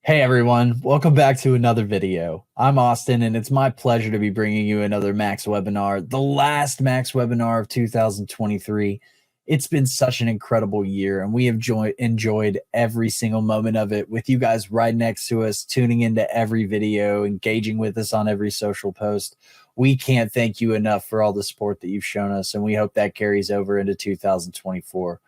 Hey everyone, welcome back to another video. I'm Austin and it's my pleasure to be bringing you another Max webinar, the last Max webinar of 2023. It's been such an incredible year and we have enjoyed every single moment of it with you guys right next to us, tuning into every video, engaging with us on every social post. We can't thank you enough for all the support that you've shown us, and we hope that carries over into 2024.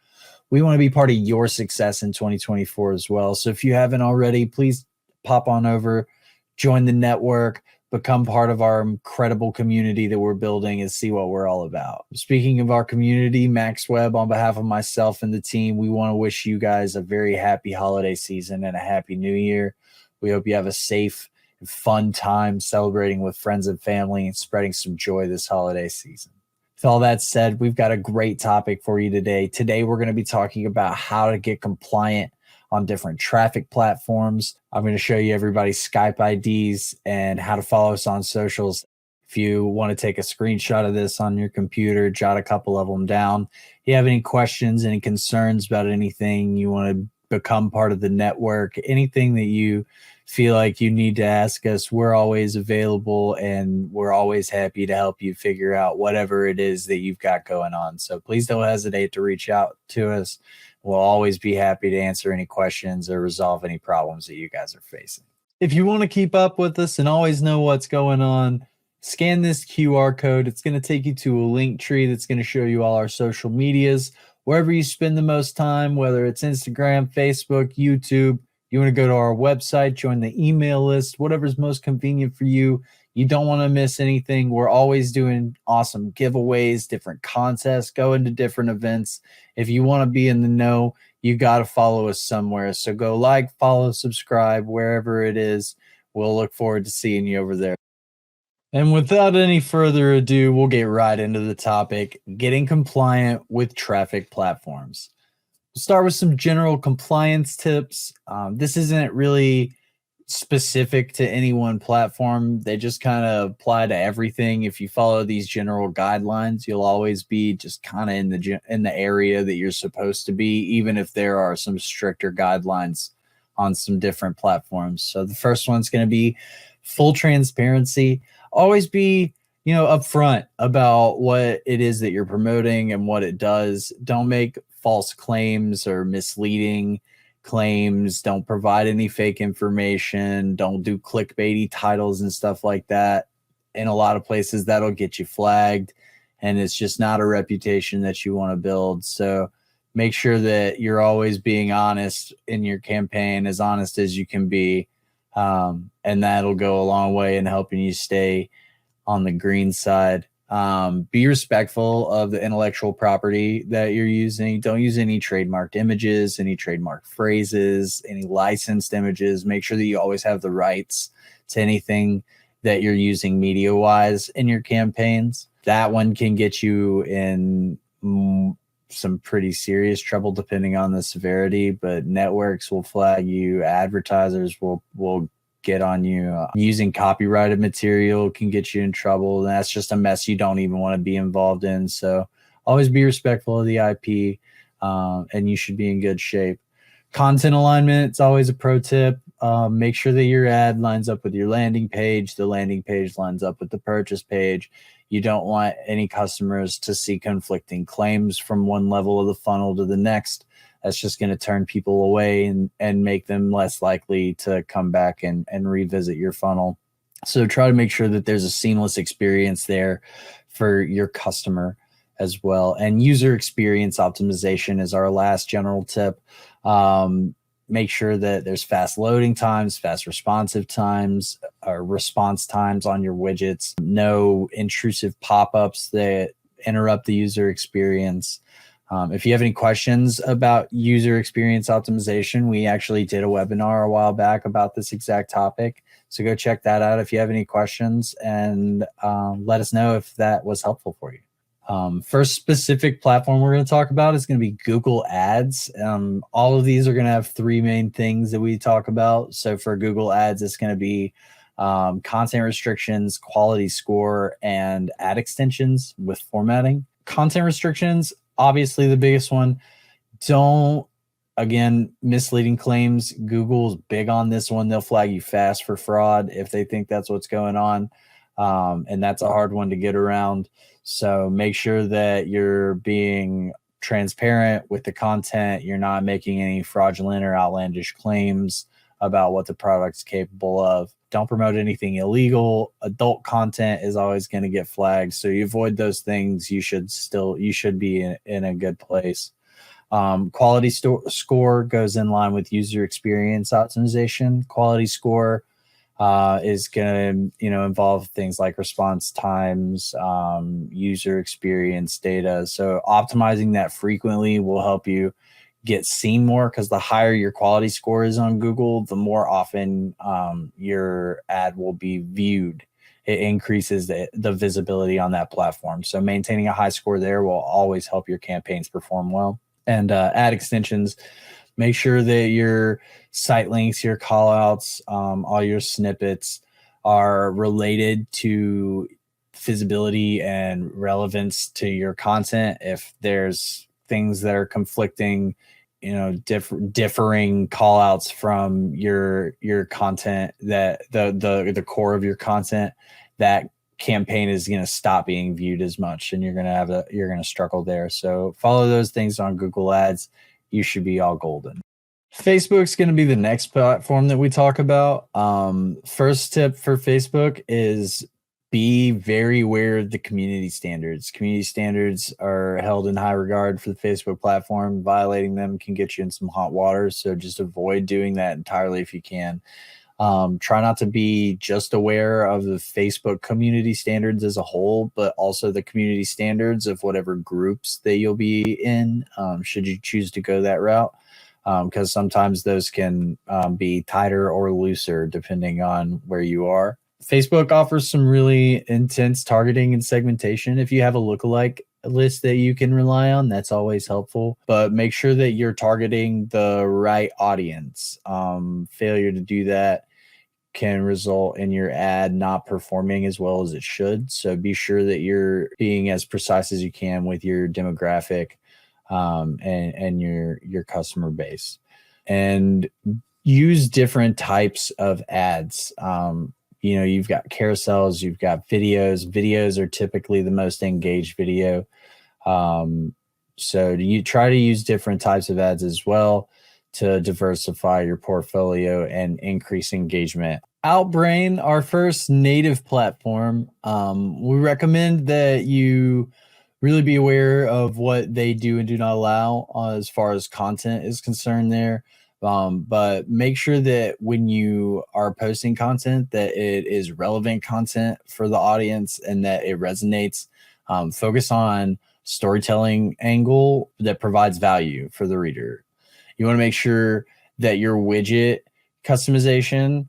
We want to be part of your success in 2024 as well. So if you haven't already, please pop on over, join the network, become part of our incredible community that we're building, and see what we're all about. Speaking of our community, MaxWeb, on behalf of myself and the team, we want to wish you guys a very happy holiday season and a happy new year. We hope you have a safe and fun time celebrating with friends and family and spreading some joy this holiday season. With all that said, we've got a great topic for you today. Today, we're going to be talking about how to get compliant on different traffic platforms. I'm going to show you everybody's Skype IDs and how to follow us on socials. If you want to take a screenshot of this on your computer, jot a couple of them down. If you have any questions, any concerns about anything, you want to become part of the network, anything that you feel like you need to ask us, we're always available and we're always happy to help you figure out whatever it is that you've got going on. So please don't hesitate to reach out to us. We'll always be happy to answer any questions or resolve any problems that you guys are facing. If you want to keep up with us and always know what's going on, scan this QR code. It's going to take you to a link tree that's going to show you all our social medias, wherever you spend the most time, whether it's Instagram, Facebook, YouTube. You want to go to our website, join the email list, whatever's most convenient for you. You don't want to miss anything. We're always doing awesome giveaways, different contests, going to different events. If you want to be in the know, you got to follow us somewhere. So go like, follow, subscribe, wherever it is. We'll look forward to seeing you over there. And without any further ado, we'll get right into the topic, getting compliant with traffic platforms. We'll start with some general compliance tips. This isn't really specific to any one platform. They just kind of apply to everything. If you follow these general guidelines, you'll always be just kind of in the area that you're supposed to be, even if there are some stricter guidelines on some different platforms. So the first one's going to be full transparency. Always be upfront about what it is that you're promoting and what it does. Don't make false claims or misleading claims. Don't provide any fake information. Don't do clickbaity titles and stuff like that. In a lot of places, that'll get you flagged, and it's just not a reputation that you want to build. So make sure that you're always being honest in your campaign, as honest as you can be, and that'll go a long way in helping you stay on the green side. Be respectful of the intellectual property that you're using. Don't use any trademarked images, any trademarked phrases, any licensed images. Make sure that you always have the rights to anything that you're using media-wise in your campaigns. That one can get you in some pretty serious trouble depending on the severity, but networks will flag you. Advertisers will get on you. Using copyrighted material can get you in trouble, and that's just a mess you don't even want to be involved in. So always be respectful of the IP, and you should be in good shape. Content alignment, it's always a pro tip. Make sure that your ad lines up with your landing page. The landing page lines up with the purchase page. You don't want any customers to see conflicting claims from one level of the funnel to the next. That's just going to turn people away and make them less likely to come back and revisit your funnel. So try to make sure that there's a seamless experience there for your customer as well. And user experience optimization is our last general tip. Make sure that there's fast loading times, fast responsive times, or response times on your widgets. No intrusive pop-ups that interrupt the user experience. If you have any questions about user experience optimization, we actually did a webinar a while back about this exact topic. So go check that out if you have any questions, and let us know if that was helpful for you. First specific platform we're going to talk about is going to be Google Ads. All of these are going to have three main things that we talk about. So for Google Ads, it's going to be content restrictions, quality score, and ad extensions with formatting. Content restrictions, obviously the biggest one. Don't again, misleading claims. Google's big on this one. They'll flag you fast for fraud if they think that's what's going on. And that's a hard one to get around. So make sure that you're being transparent with the content. You're not making any fraudulent or outlandish claims about what the product's capable of. Don't promote anything illegal. Adult content is always going to get flagged. So you avoid those things. You should be in a good place. Quality score goes in line with user experience optimization. Quality score is going to involve things like response times, user experience data. So optimizing that frequently will help you get seen more, because the higher your quality score is on Google, the more often your ad will be viewed. It increases the visibility on that platform. So maintaining a high score there will always help your campaigns perform well. And ad extensions, make sure that your site links, your callouts, all your snippets are related to visibility and relevance to your content. If there's things that are conflicting, differing callouts from your content, that the core of your content, that campaign is going to stop being viewed as much, and you're going to struggle there. So follow those things on Google Ads. You should be all golden. Facebook's going to be the next platform that we talk about. First tip for Facebook is be very aware of the community standards. Community standards are held in high regard for the Facebook platform. Violating them can get you in some hot water. So just avoid doing that entirely if you can. Try not to be just aware of the Facebook community standards as a whole, but also the community standards of whatever groups that you'll be in, should you choose to go that route. Because sometimes those can be tighter or looser depending on where you are. Facebook offers some really intense targeting and segmentation. If you have a lookalike list that you can rely on, that's always helpful. But make sure that you're targeting the right audience. Failure to do that can result in your ad not performing as well as it should. So be sure that you're being as precise as you can with your demographic and your customer base. And use different types of ads. You've got carousels, you've got videos. Videos are typically the most engaged video. So you try to use different types of ads as well to diversify your portfolio and increase engagement. Outbrain, our first native platform, we recommend that you really be aware of what they do and do not allow as far as content is concerned there. But make sure that when you are posting content, that it is relevant content for the audience and that it resonates. Focus on storytelling angle that provides value for the reader. You want to make sure that your widget customization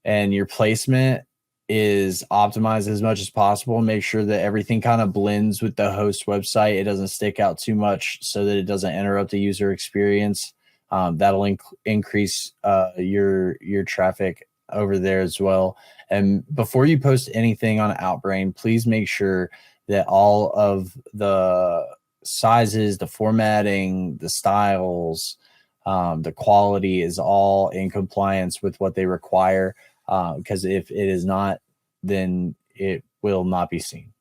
and your placement is optimized as much as possible. Make sure that everything kind of blends with the host website. It doesn't stick out too much so that it doesn't interrupt the user experience. That'll increase your traffic over there as well. And before you post anything on Outbrain, please make sure that all of the sizes, the formatting, the styles, the quality is all in compliance with what they require. Because if it is not, then it will not be seen.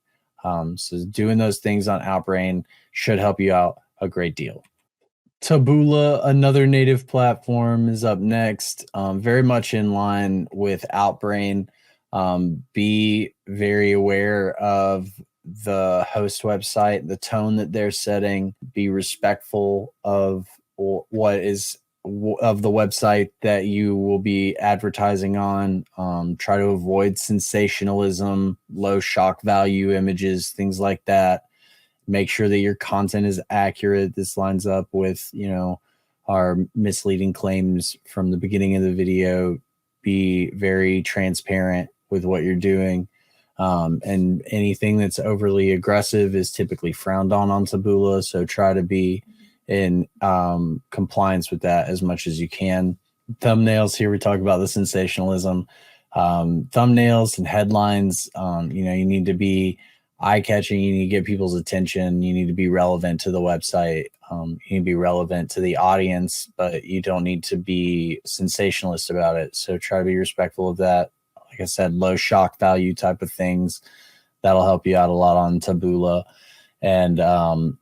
So doing those things on Outbrain should help you out a great deal. Taboola, another native platform, is up next. Very much in line with Outbrain. Be very aware of the host website, the tone that they're setting. Be respectful of what is of the website that you will be advertising on. Try to avoid sensationalism, low shock value images, things like that. Make sure that your content is accurate. This lines up with, our misleading claims from the beginning of the video. Be very transparent with what you're doing. And anything that's overly aggressive is typically frowned on Taboola. So try to be in compliance with that as much as you can. Thumbnails, here we talk about the sensationalism. Thumbnails and headlines, you need to be eye-catching. You need to get people's attention. You need to be relevant to the website. You need to be relevant to the audience, but you don't need to be sensationalist about it. So try to be respectful of that. Like I said, low shock value type of things. That'll help you out a lot on Taboola. And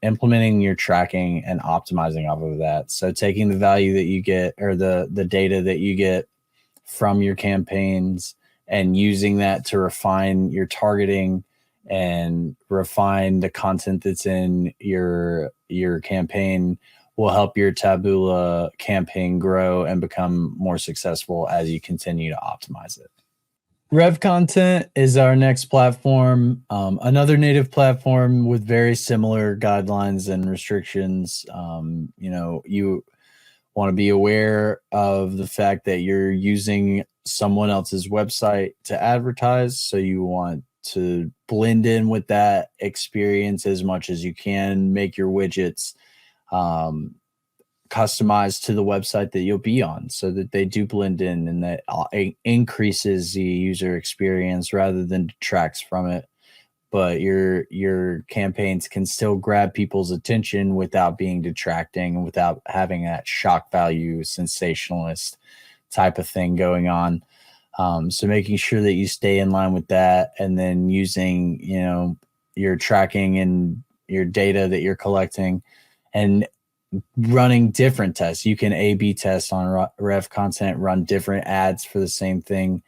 implementing your tracking and optimizing off of that. So taking the value that you get, or the data that you get from your campaigns, and using that to refine your targeting and refine the content that's in your campaign will help your Taboola campaign grow and become more successful as you continue to optimize it. Rev Content is our next platform, another native platform with very similar guidelines and restrictions. You want to be aware of the fact that you're using someone else's website to advertise. So you want to blend in with that experience as much as you can, make your widgets customized to the website that you'll be on so that they do blend in, and that increases the user experience rather than detracts from it. But your campaigns can still grab people's attention without being detracting, without having that shock value, sensationalist type of thing going on. So making sure that you stay in line with that, and then using, your tracking and your data that you're collecting, and running different tests. You can A/B test on Rev Content, run different ads for the same thing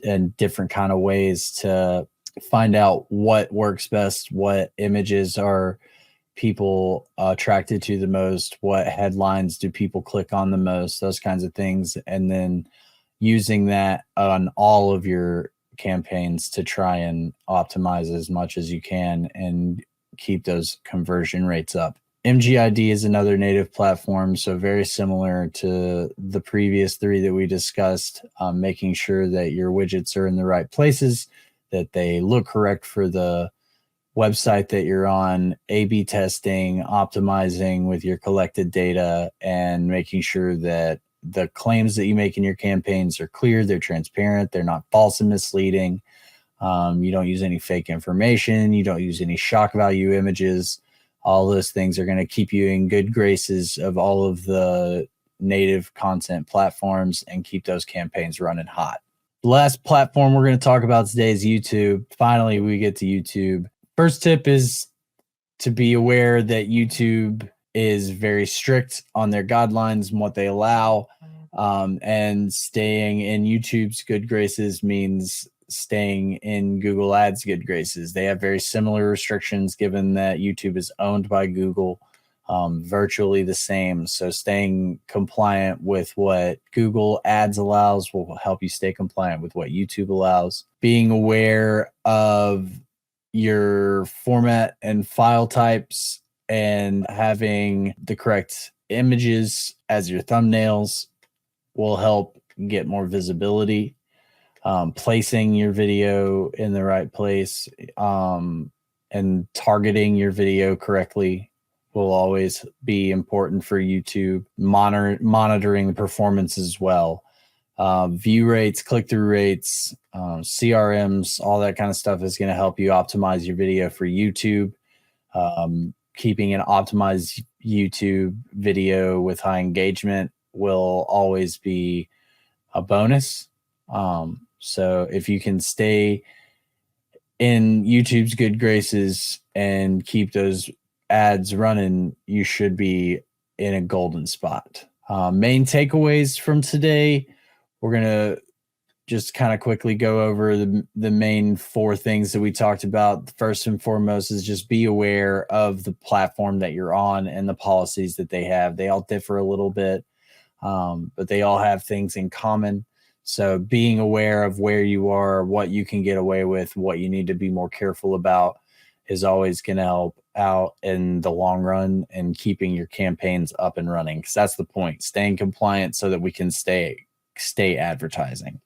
in different kind of ways to find out what works best, what images are people attracted to the most, what headlines do people click on the most, those kinds of things. And then using that on all of your campaigns to try and optimize as much as you can and keep those conversion rates up. MGID is another native platform, so very similar to the previous three that we discussed, making sure that your widgets are in the right places, that they look correct for the website that you're on, A/B testing, optimizing with your collected data, and making sure that the claims that you make in your campaigns are clear, they're transparent, they're not false and misleading. You don't use any fake information, you don't use any shock value images. All those things are going to keep you in good graces of all of the native content platforms and keep those campaigns running hot. The last platform we're going to talk about today is YouTube. Finally, we get to YouTube. First tip is to be aware that YouTube is very strict on their guidelines and what they allow. And staying in YouTube's good graces means staying in Google Ads good graces. They have very similar restrictions given that YouTube is owned by Google, virtually the same. So staying compliant with what Google Ads allows will help you stay compliant with what YouTube allows. Being aware of your format and file types and having the correct images as your thumbnails will help get more visibility. Placing your video in the right place and targeting your video correctly will always be important for YouTube. Monitoring performance as well. View rates, click-through rates, CRMs, all that kind of stuff is going to help you optimize your video for YouTube. Keeping an optimized YouTube video with high engagement will always be a bonus. So if you can stay in YouTube's good graces and keep those ads running, you should be in a golden spot. Main takeaways from today, we're going to just kind of quickly go over the main four things that we talked about. First and foremost is just be aware of the platform that you're on and the policies that they have. They all differ a little bit, but they all have things in common. So being aware of where you are, what you can get away with, what you need to be more careful about is always going to help out in the long run and keeping your campaigns up and running. Because that's the point, staying compliant so that we can stay advertising.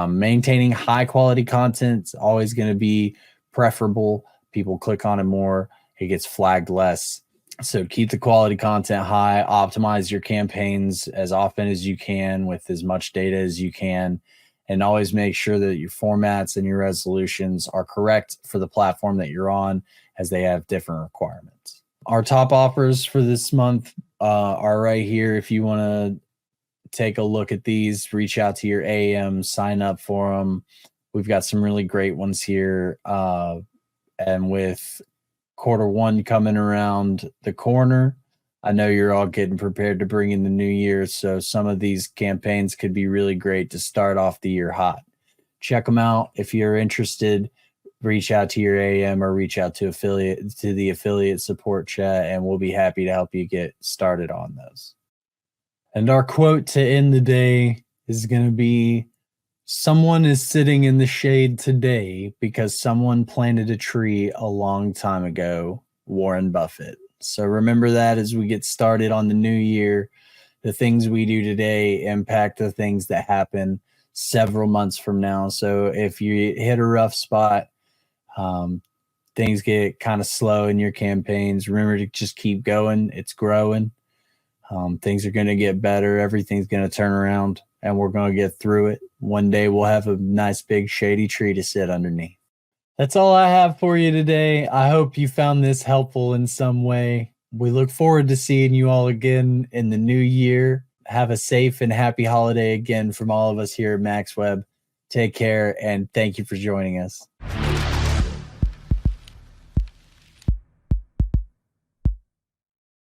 Maintaining high quality content is always going to be preferable. People click on it more, it gets flagged less. So keep the quality content high, optimize your campaigns as often as you can with as much data as you can, and always make sure that your formats and your resolutions are correct for the platform that you're on, as they have different requirements. Our top offers for this month are right here. If you want to take a look at these, reach out to your AM, sign up for them. We've got some really great ones here. And with Q1 coming around the corner, I know you're all getting prepared to bring in the new year. So some of these campaigns could be really great to start off the year hot. Check them out. If you're interested, reach out to your AM or reach out to the affiliate support chat, and we'll be happy to help you get started on those. And our quote to end the day is going to be, someone is sitting in the shade today because someone planted a tree a long time ago, Warren Buffett. So remember that as we get started on the new year. The things we do today impact the things that happen several months from now. So if you hit a rough spot, things get kind of slow in your campaigns, remember to just keep going. It's growing. Things are going to get better. Everything's going to turn around, and we're going to get through it. One day we'll have a nice big shady tree to sit underneath. That's all I have for you today. I hope you found this helpful in some way. We look forward to seeing you all again in the new year. Have a safe and happy holiday again from all of us here at MaxWeb. Take care, and thank you for joining us.